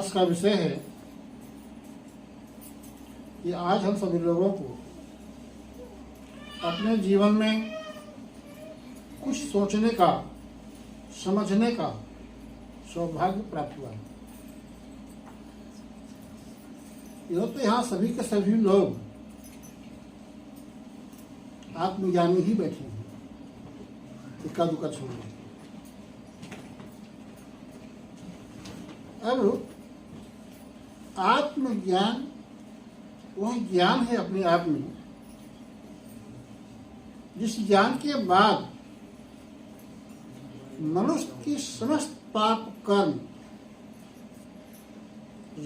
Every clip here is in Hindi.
आज का विषय है कि आज हम सभी लोगों को अपने जीवन में कुछ सोचने का, समझने का सौभाग्य प्राप्त हुआ है। यह तो यहाँ सभी के सभी लोग आत्मज्ञानी ही बैठे हैं, इक्का दुक्का छोड़ के। अब आत्मज्ञान वह ज्ञान है अपने आप में, जिस ज्ञान के बाद मनुष्य की समस्त पाप कर्म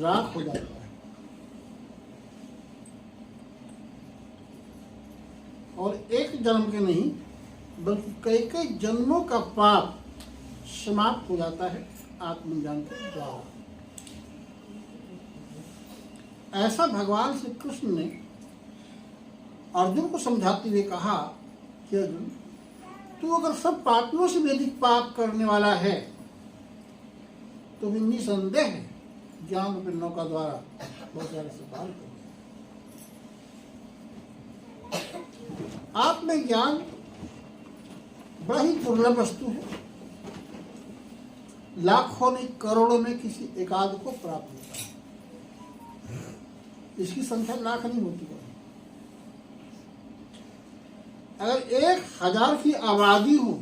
राख हो जाता है और एक जन्म के नहीं बल्कि कई कई जन्मों का पाप समाप्त हो जाता है आत्मज्ञान के द्वारा। ऐसा भगवान श्री कृष्ण ने अर्जुन को समझाते हुए कहा कि अर्जुन, तू अगर सब पापियों से भी अधिक पाप करने वाला है तो भी निसंदेह ज्ञान रूपी नौका द्वारा बहुत सारे से पार कर। आत्मज्ञान बड़ा ही दुर्लभ वस्तु है, लाखों नहीं करोड़ों में किसी एकाध को प्राप्त होता है। इसकी संख्या लाख नहीं होती है। अगर 1000 की आबादी हो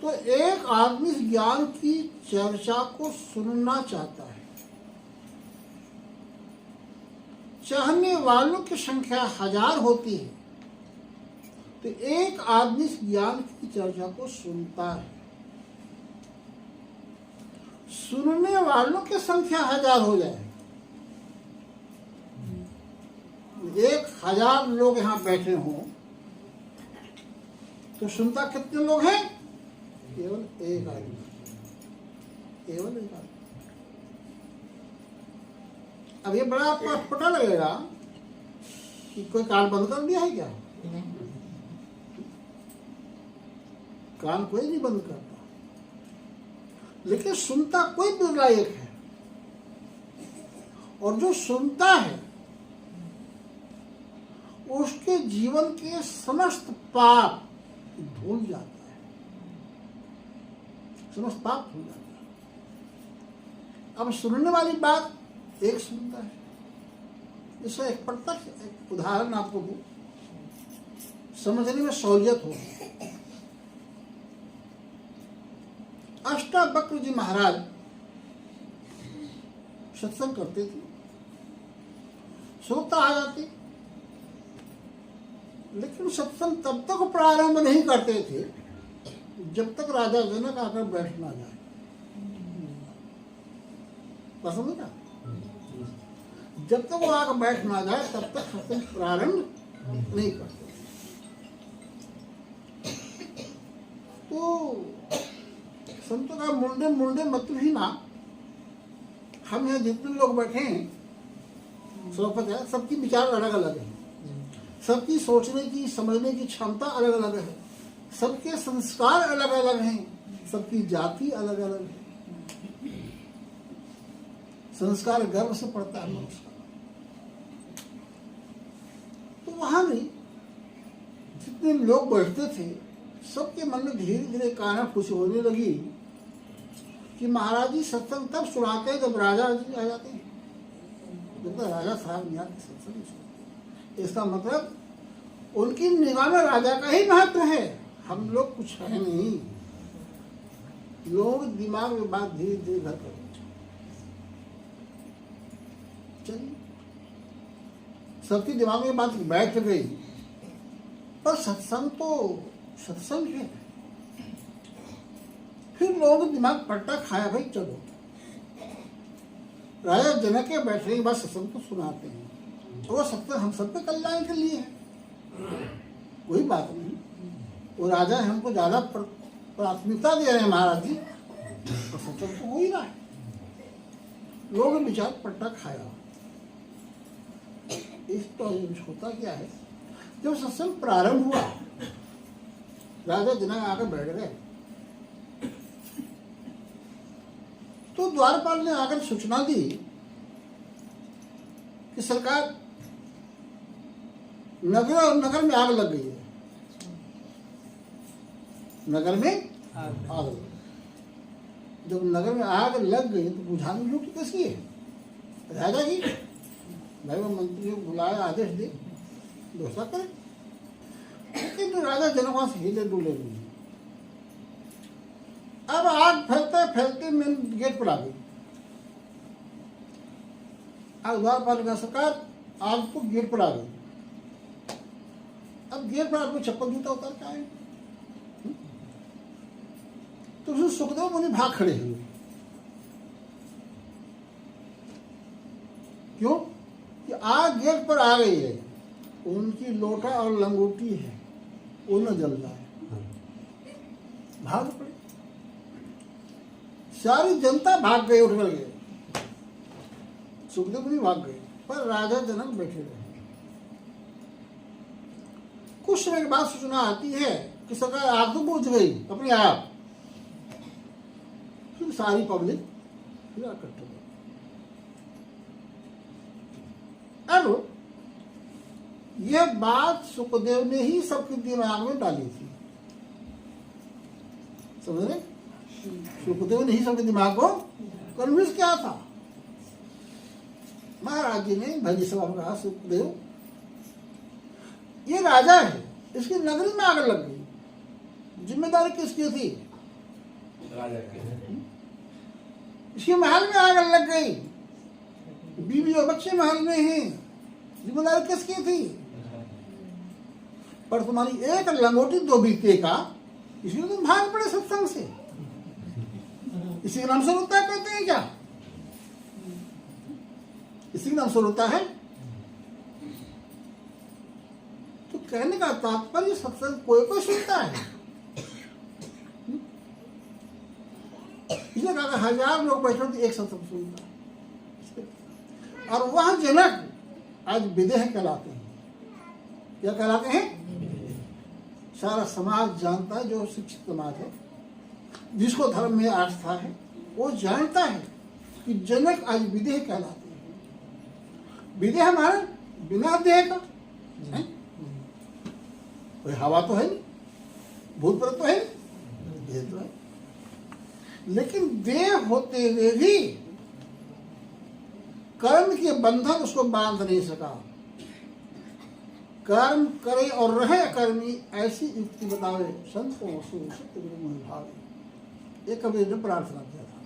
तो एक आदमी इस ज्ञान की चर्चा को सुनना चाहता है। चाहने वालों की संख्या 1000 होती है तो एक आदमी इस ज्ञान की चर्चा को सुनता है। सुनने वालों की संख्या 1000 हो जाए, 1000 लोग यहाँ बैठे हों तो सुनता कितने लोग हैं? केवल एक आदमी, केवल एक आदमी। अब ये बड़ा आपको पता लगेगा कि कोई कान बंद कर दिया है क्या? कान कोई नहीं बंद करता, लेकिन सुनता कोई बिरला एक है। और जो सुनता है उसके जीवन के समस्त पाप धुल जाता है, समस्त पाप धुल जाता है। अब सुनने वाली बात एक सुनता है। इसका एक प्रत्यक्ष एक उदाहरण आपको दूं, समझने में सहूलियत हो। अष्टावक्र जी महाराज सत्संग करते थे, श्रोता आ जाते, लेकिन सत्संग तब तक प्रारंभ नहीं करते थे जब तक राजा जनक आकर बैठ ना जाए। पसंद है ना? जब तक वो आकर बैठ ना जाए तब तक सत्संग प्रारंभ नहीं करते। तो संतों का मुंडे मुंडे मतलब ही ना, हम यहाँ जितने लोग बैठे हैं स्वपत है, सबकी विचार अलग अलग है, सबकी सोचने की समझने की क्षमता अलग अलग है, सबके संस्कार अलग अलग हैं, सबकी जाति अलग अलग है। संस्कार गर्भ से पड़ता है मनुष्य का। तो वहां भी जितने लोग बैठते थे सबके मन में धीरे धीरे काना खुशी होने लगी कि महाराज जी सत्संग तब सुनाते हैं जब राजा जी आ जाते हैं। जब तक राजा साहब नहीं आते सत्संग नहीं सुनते। इसका मतलब उनकी निगाह में राजा का ही महत्व है, हम लोग कुछ है नहीं। लोग दिमाग में बात धीरे धीरे घर कर चलिए, सबके दिमाग में बात बैठ गई, पर सत्संग तो सत्संग है। फिर लोगों ने दिमाग पट्टा खाया, भाई चलो राजा जनक के बैठने के बाद सत्संग को सुनाते हैं, तो वो सत्संग हम सब पे कल्याण के लिए है, कोई बात नहीं। वो राजा हमको ज्यादा प्राथमिकता दे रहे हैं महाराज जी, तो सत्संग तो हो ही रहा है। लोगों ने विचार पट्टा खाया। इस तो होता क्या है, जब सत्संग प्रारंभ हुआ राजा जनक आकर बैठ गए, तो द्वारपाल ने आकर सूचना दी कि सरकार नगर में आग लग गई है। नगर में आग लग गई। जब नगर में आग लग गई तो बुझाने ड्यूटी किसकी है? राजा की। भाई वो मंत्रियों को बुलाया, आदेश दे, व्यवस्था करे। लेकिन तो राजा जनक से हिले डुले नहीं। अब आग फैलते फैलते मेन गेट पर आ गई। आग द्वारपाल का सरकार आग तो गेट पर आ गई। अब गेट पर आपको चप्पल जूता उतार के आए तो उसमें सुखदेव मुनि भाग खड़े हुए। क्यों? कि आग गेट पर आ गई है, उनकी लोटा और लंगोटी है, वो न जल जाए। भाग पड़े, सारी जनता भाग गई, उठ कर गए। सुखदेव मुनि भाग गए, पर राजा जनक बैठे रहे। कुछ समय के बाद सूचना आती है कि सरकार आग तो बुझ गई अपने आप। फिर सारी पब्लिक फिर इकट्ठा हो गई। अब यह बात सुखदेव ने ही सबके दिमाग में डाली थी। समझ रहे? सुखदेव ने ही सबके दिमाग को कन्विंस किया था। महाराज जी ने भजी सभा में कहा, सुखदेव ये राजा है, इसकी नगरी में आग लग गई, जिम्मेदारी किसकी थी? राजा की। इसके महल में आग लग गई, बीवी और बच्चे महल में हैं, जिम्मेदारी किसकी थी? पर तुम्हारी एक लंगोटी दो बीते का, इसलिए तुम भाग पड़े सत्संग से। इसी के नाम से रोता कहते हैं क्या? इसी के नाम से रोता है। तो कहने का तात्पर्य सत्संग कोई कोई सुनता है। इसलिए कहा 1000 लोग बैठे तो एक सत्संग सुनता है। और वह जनक आज विदेह कहलाते हैं। क्या कहलाते हैं? सारा समाज जानता है, जो शिक्षित समाज है, जिसको धर्म में आस्था है, वो जानता है कि जनक आज विदेह कहलाते हैं। विदेह हमारे बिना देह का है? कोई हवा तो है नहीं, भूत प्रेत तो है नहीं, देह तो है। लेकिन देह होते हुए भी कर्म के बंधन उसको बांध नहीं सका। कर्म करे और रहे अकर्मी, ऐसी युक्ति बतावे संत को सत्य गुरु मोहि भावे। ये कबीर ने प्रार्थना किया था।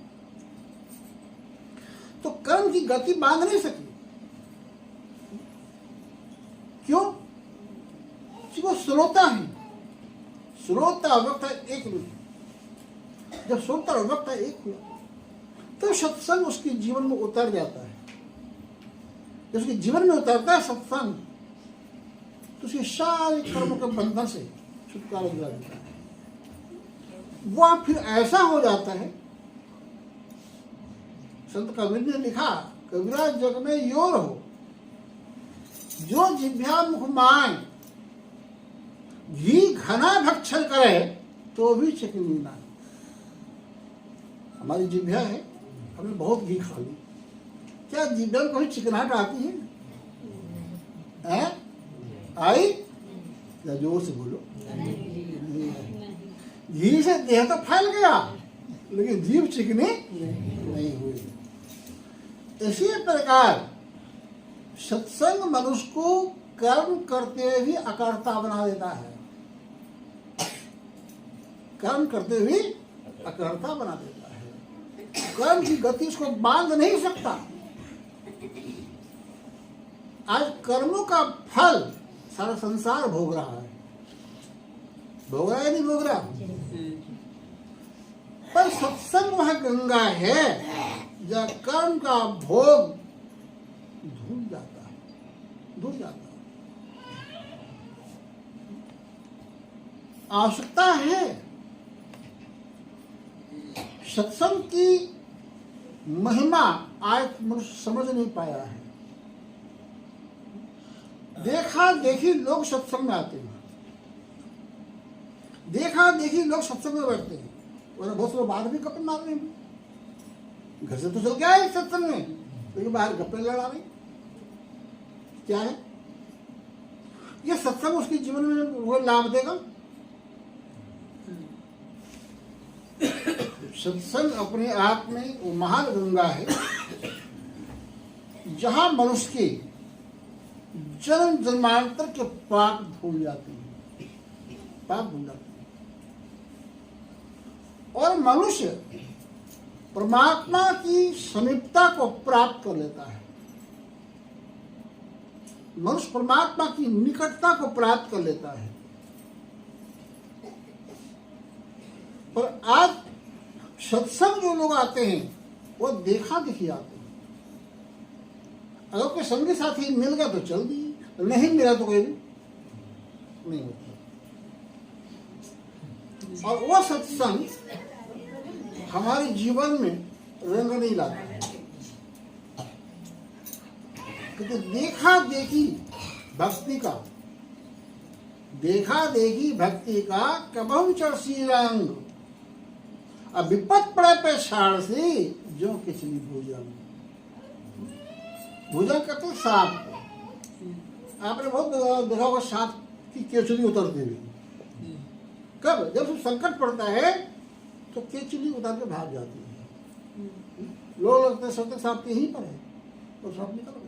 तो कर्म की गति बांध नहीं सकी। क्यों? कि वो श्रोता है। श्रोता वक्ता एक हुआ। जब श्रोता और वक्ता एक हुआ तो सत्संग उसके जीवन में उतर जाता है। जब उसके जीवन में उतरता है सत्संग, तो उसके सारे कर्मों के बंधन से छुटकारा दिला देता है। वह फिर ऐसा हो जाता है, संत कबीर ने लिखा, कबीरा जग में योर हो, जो जिह्वा मुख माय, घी घना भक्षण करे तो भी चिकनी ना। हमारी जिह्वा है, हमने बहुत घी खा ली, क्या जिह्वा में कभी चिकनाहट आती है? आई? या जोर से बोलो। घी से देह तो फैल गया, लेकिन जीभ चिकनी नहीं हुई। इसी प्रकार सत्संग मनुष्य को कर्म करते हुए भी अकर्ता बना देता है। कर्म करते हुए अकर्ता बना देता है। कर्म की गति उसको बांध नहीं सकता। आज कर्मों का फल सारा संसार भोग रहा है। भोग रहा है नहीं भोग रहा? पर सत्संग वह गंगा है जहाँ कर्म का भोग धुल जाता है, धुल जाता है। आवश्यकता है सत्संग की महिमा। आज मनुष्य समझ नहीं पाया है। देखा देखी लोग सत्संग में आते हैं, देखा देखी लोग सत्संग में बैठते हैं, और बहुत से लोग बाद भी कपट मार रहे हैं। घर से तो चल के आए सत्संग में, लेकिन बाहर गप्पे लड़ा रही। क्या है ये सत्संग? उसके जीवन में वो लाभ देगा? सत्संग अपने आप में वो महान गंगा है जहां मनुष्य के जन्म जन्मांतर के पाप धुल जाते हैं, पाप धुल जाते हैं, और मनुष्य परमात्मा की समीपता को प्राप्त कर लेता है। मनुष्य परमात्मा की निकटता को प्राप्त कर लेता है। पर आज सत्संग जो लोग आते हैं वो देखा देखी आते हैं। अगर कोई संगी साथी मिल गया तो चल दी, नहीं मिला तो कोई नहीं होता। और वो सत्संग हमारे जीवन में रंग नहीं लाता, क्योंकि देखा देखी भक्ति का कबहु चढ़सी रंग, अब विपत पड़े पे छाड़ से जो किचली भोजन। भोजन करते सांप को, आपने बहुत देखा होगा सांप की केचुली उतरती हुई। कब? जब संकट पड़ता है तो केचुली उतर के भाग जाती है। लोग लगते सोचते सांप यहीं पर है, तो सांप निकल गया।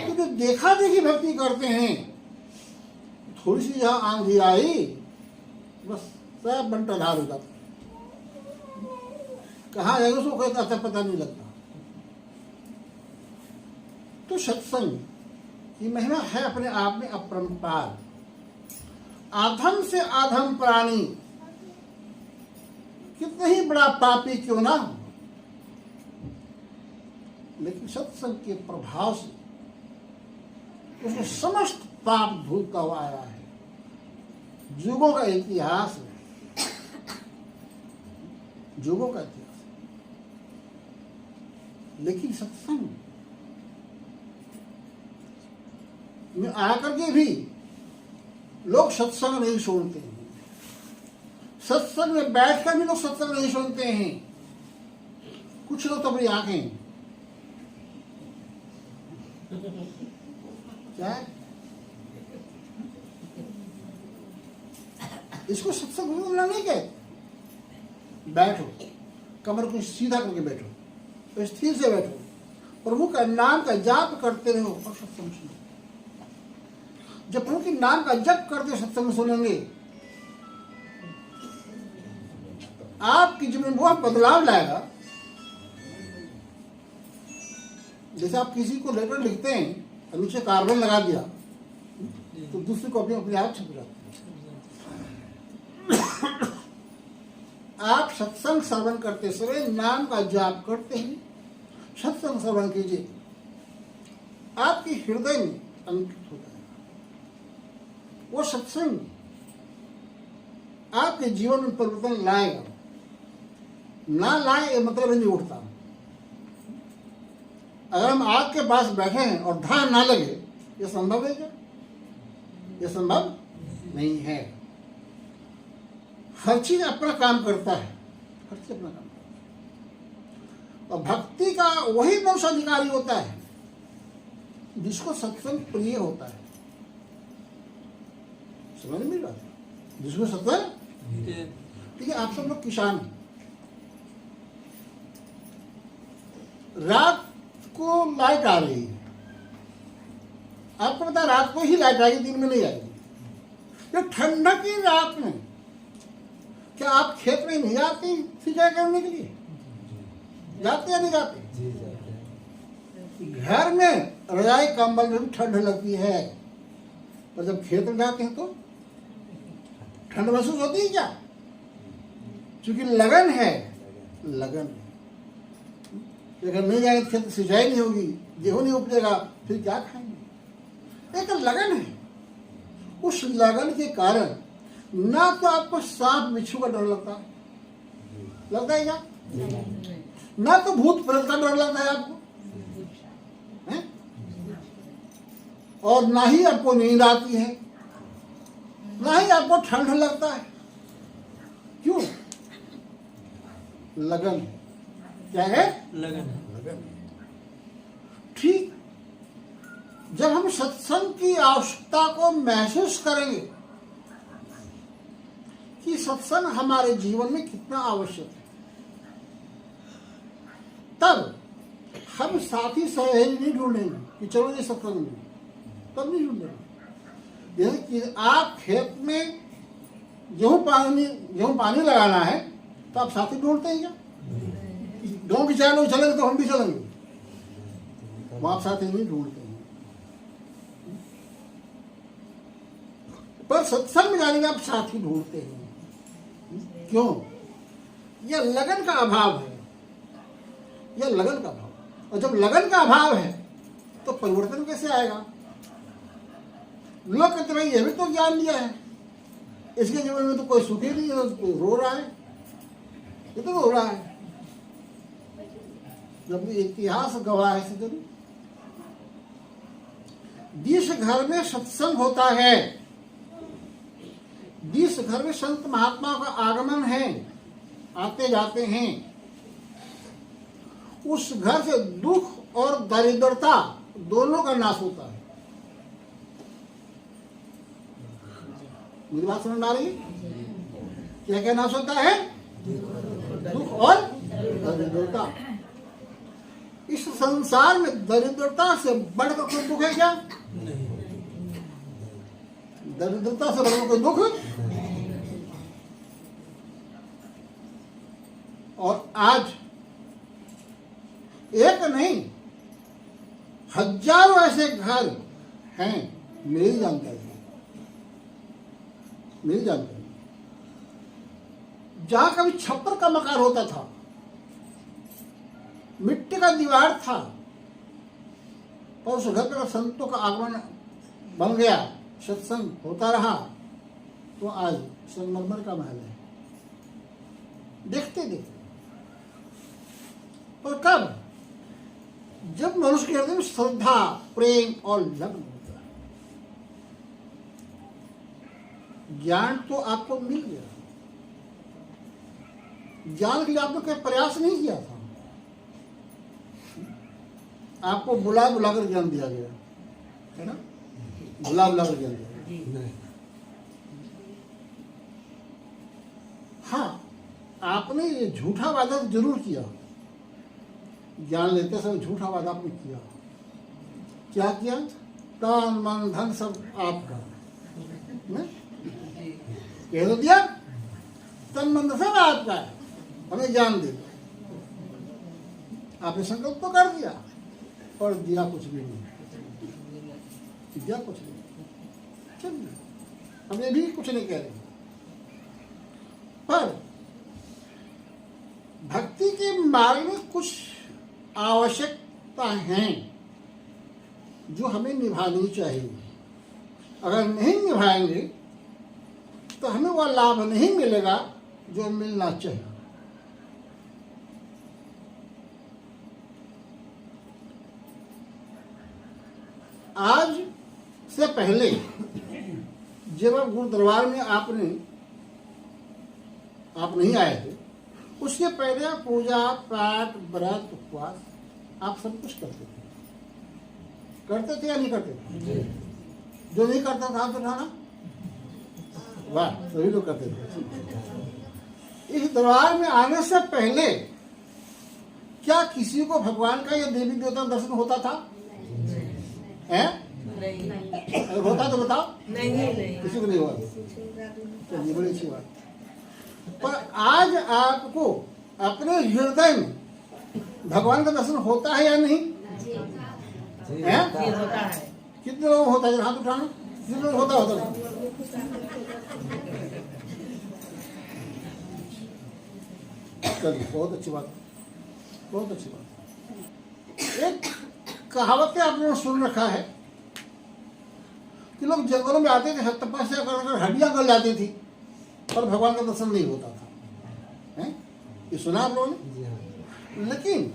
क्योंकि देखा देखी भक्ति करते हैं, थोड़ी सी जहां आंधी आई बस सब बंटा धार हो जाता, कहाँ जाएगा उसको कहता था पता नहीं लगता। तो सत्संग की महिमा है अपने आप में अपरंपार। आधम से आधम प्राणी कितने ही बड़ा पापी क्यों ना हो, लेकिन सत्संग के प्रभाव से उसमें समस्त पाप धुलता हुआ आया है। युगों का इतिहास है, युगों का इतिहास। लेकिन सत्संग में आकर के भी लोग सत्संग नहीं सुनते हैं। सत्संग में बैठकर भी लोग सत्संग नहीं सुनते हैं। कुछ लोग तो अपनी आंखें क्या है? इसको सत्संग नहीं कहते। बैठो, कमर को सीधा करके बैठो, तो स्थिर से बैठो, प्रभु का नाम का जाप करते रहो और सत्संग सुनो। जब प्रभु के नाम का जप करते सत्संग सुनेंगे, आपकी जीवन में बहुत बदलाव लाएगा। जैसे आप किसी को लेटर लिखते हैं और नीचे कार्बन लगा दिया तो दूसरी कॉपी अपने आप छप जाती है। आप सत्संग श्रवण करते समय नाम का जाप करते हैं, सत्संग श्रवण कीजिए, आपके हृदय में अंकित होता है। वो सत्संग आपके जीवन में परिवर्तन लाएगा, ना लाए ये मतलब नहीं उठता। अगर हम आग के पास बैठे हैं और धान ना लगे, ये संभव है क्या? ये संभव नहीं है। हर चीज अपना काम करता है, हर चीज अपना काम करता है। और भक्ति का वही वंशाधिकारी होता है जिसको सत्संग प्रिय होता है। समझ में बात? जिसको सत्संग, ठीक है। आप सब लोग किसान हैं, रात को लाइट आ रही है, आपको पता है रात को ही लाइट आएगी, दिन में नहीं आएगी। ये ठंडक की रात में क्या आप खेत में नहीं जाते सिंचाई करने के लिए? जाते या नहीं जाते? घर में रजाई कंबल में भी ठंड लगती है, पर जब खेत में जाते हैं तो ठंड महसूस होती है क्या? क्योंकि लगन है, लगन। अगर नहीं जाएंगे खेत सिंचाई नहीं होगी, गेहूं नहीं उपजेगा, फिर क्या खाएंगे? एक लगन है। उस लगन के कारण ना तो आपको सांप बिच्छू का डर लगता है क्या? ना तो भूत प्रेत का डर लगता है आपको, है? और ना ही आपको नींद आती है, ना ही आपको ठंड लगता है। क्यों? लगन है। क्या है? लगन। ठीक जब हम सत्संग की आवश्यकता को महसूस करेंगे कि सत्संग हमारे जीवन में कितना आवश्यक है, तब हम साथी सहयोगी नहीं ढूंढेंगे कि चलो ये सत्संग में, तब नहीं ढूंढेंगे। जैसे कि आप खेत में गेहूं पानी लगाना है तो आप साथी ढूंढते हैं क्या? गेहूं भी चाहे लोग चलेंगे तो हम भी चलेंगे, वो आप साथी नहीं ढूंढते हैं। पर सत्संग में जाने के आप साथी ढूंढते हैं। क्यों? यह लगन का अभाव है, यह लगन का अभाव। और जब लगन का अभाव है तो परिवर्तन कैसे आएगा? लोग कहते भाई ये भी तो ज्ञान लिया है, इसके जीवन में तो कोई सुख ही नहीं है, तो रो रहा है, ये तो रो रहा है। जब इतिहास गवाह है सिद्धू, जिस घर में सत्संग होता है, जिस घर में संत महात्मा का आगमन है, आते जाते हैं, उस घर से दुख और दरिद्रता दोनों का नाश होता है। मेरी बात समझ आ रही है? क्या क्या नाश होता है? दुख और दरिद्रता। इस संसार में दरिद्रता से बढ़कर कोई दुख है क्या? दरिद्रता से बढ़कर कोई दुख? और आज एक नहीं हजारों ऐसे घर हैं मेरी जानकारी, जहां कभी छप्पर का मकान होता था, मिट्टी का दीवार था, और उस घर पर संतों का आगमन बन गया, सत्संग होता रहा, तो आज संगमरमर का महल है। देखते देखते पर कब? जब मनुष्य के हृदय में श्रद्धा, प्रेम और लगन होता है। ज्ञान तो आपको मिल गया, ज्ञान के लिए आपने कोई प्रयास नहीं किया था, आपको बुला बुलाकर ज्ञान दिया गया है ना, बुला बुलाकर ज्ञान दिया गया। हाँ, आपने ये झूठा वादा जरूर किया, ज्ञान लेते समय झूठा वादा आपने किया। क्या किया? तन मन धन सब आपका, कह तो दिया तन मन सब आपका है, हमें ज्ञान दे। आपने संकल्प तो कर दिया, पर दिया कुछ भी नहीं, दिया कुछ नहीं। चलिए, हम ये भी कुछ नहीं कह रहे, पर भक्ति के मार्ग में कुछ आवश्यकता हैं जो हमें निभानी चाहिए। अगर नहीं निभाएंगे तो हमें वह लाभ नहीं मिलेगा जो मिलना चाहिए। आज से पहले जब आप गुरु दरबार में आप नहीं आए थे, उसके पहले पूजा पाठ व्रत उपवास आप सब कुछ करते थे या नहीं करते थे? जो नहीं करता था तो उठाना, वाह, सभी लोग करते थे। इस दरबार में आने से पहले क्या किसी को भगवान का या देवी देवता दर्शन होता था? नहीं। अगर होता तो बताओ। नहीं। किसी को नहीं हुआ? चलिए, बड़ी अच्छी बात। पर आज आपको अपने हृदय में भगवान का दर्शन होता है या नहीं? है? होता है। कितने लोग होता है? हाथ उठाना। कितने लोग होता है? चलिए, बहुत अच्छी बात, बहुत अच्छी बात। एक कहावतें आपने सुन रखा है कि लोग जंगलों में आते थे, तपस्या कर हड्डियां गल जाती थी, पर भगवान का दर्शन नहीं होता था। हैं? ये सुना आप लोगों ने? लेकिन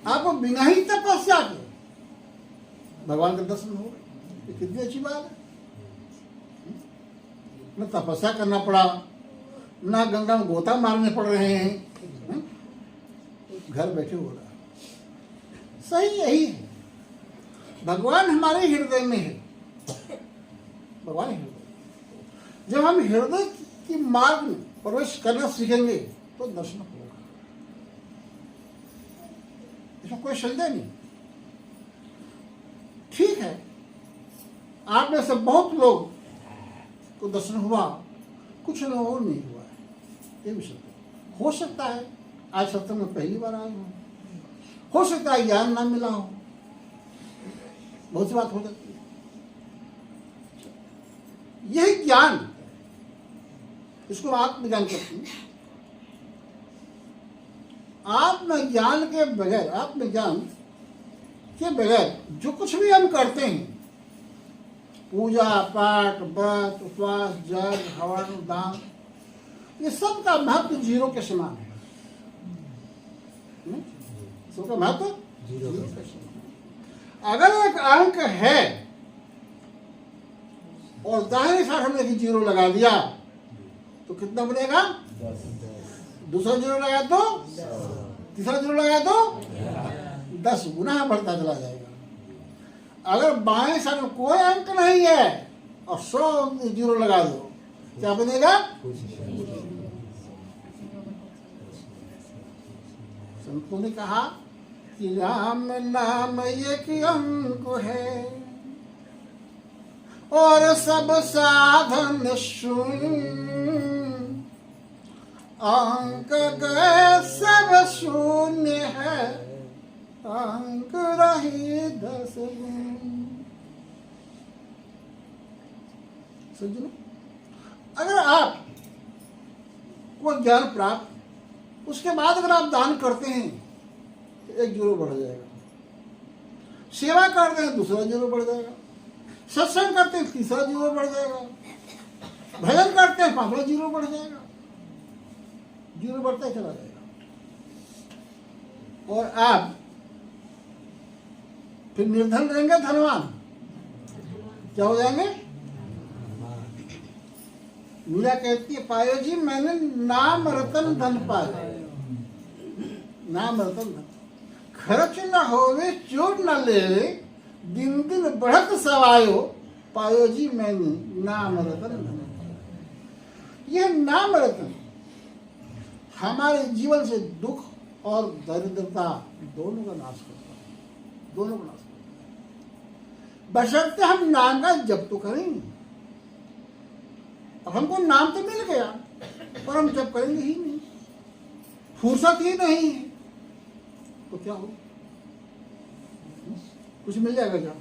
आपको बिना ही तपस्या के भगवान का दर्शन हो, ये कितनी अच्छी बात है। न तपस्या करना पड़ा, ना गंगा में गोता मारने पड़ रहे हैं, घर बैठे हो रहा है। सही यही है, भगवान हमारे हृदय में है। भगवान हृदय, जब हम हृदय की मार्ग में प्रवेश करना सीखेंगे तो दर्शन होगा, इसमें कोई संदेह नहीं। ठीक है, आप में से बहुत लोग को दर्शन हुआ, कुछ लोगों को नहीं हुआ है, ये भी सत्य हो सकता है। आज सत्संग में पहली बार आए हो सकता है ज्ञान ना मिला हो, बहुत सी बात हो जाती है। यही ज्ञान, इसको आत्मज्ञान कहते हैं। आत्मज्ञान के बगैर, आत्मज्ञान के बगैर जो कुछ भी हम करते हैं, पूजा पाठ, व्रत, उपवास, जप, हवन, दान, ये सब का महत्व जीरो के समान है। सबका महत्व जीरो के समान। अगर एक अंक है और दाहिने साइड हमने जीरो लगा दिया तो कितना बनेगा? दूसरा जीरो लगा तो, तीसरा जीरो लगा तो 10 गुना बढ़ता चला जाएगा। अगर बाएं साइड में कोई अंक नहीं है और 100 जीरो लगा दो, क्या बनेगा? संतों ने कहा कि राम नाम एक अंक है और सब साधन शून्य, अंक गए सब शून्य है, अंक रही 10 गुण। समझो, अगर आप को ज्ञान प्राप्त, उसके बाद अगर आप दान करते हैं तो 1 जीरो बढ़ जाएगा, सेवा करते हैं दूसरा जीरो बढ़ जाएगा, सत्संग करते हैं तीसरा जीरो बढ़ जाएगा, भजन करते हैं 5वां जीरो बढ़ जाएगा, जीरो बढ़ता ही चला जाएगा। और आप फिर निर्धन रहेंगे, धनवान क्या हो जाएंगे? मीरा कहती है, पायो जी मैंने नाम रतन धन पाया, नाम रतन धन, खर्च न होवे चोर न लेवे, दिन दिन बढ़त सवायो, पायो जी मैंने नाम रतन धन पाया। यह नाम रतन हमारे जीवन से दुख और दरिद्रता दोनों का नाश करता है, दोनों का नाश करता है, बशर्ते हम नाम का जप तो करेंगे। अब हमको नाम तो मिल गया पर हम जप करेंगे ही नहीं, फुर्सत ही नहीं है, तो क्या हो? कुछ मिल जाएगा क्या?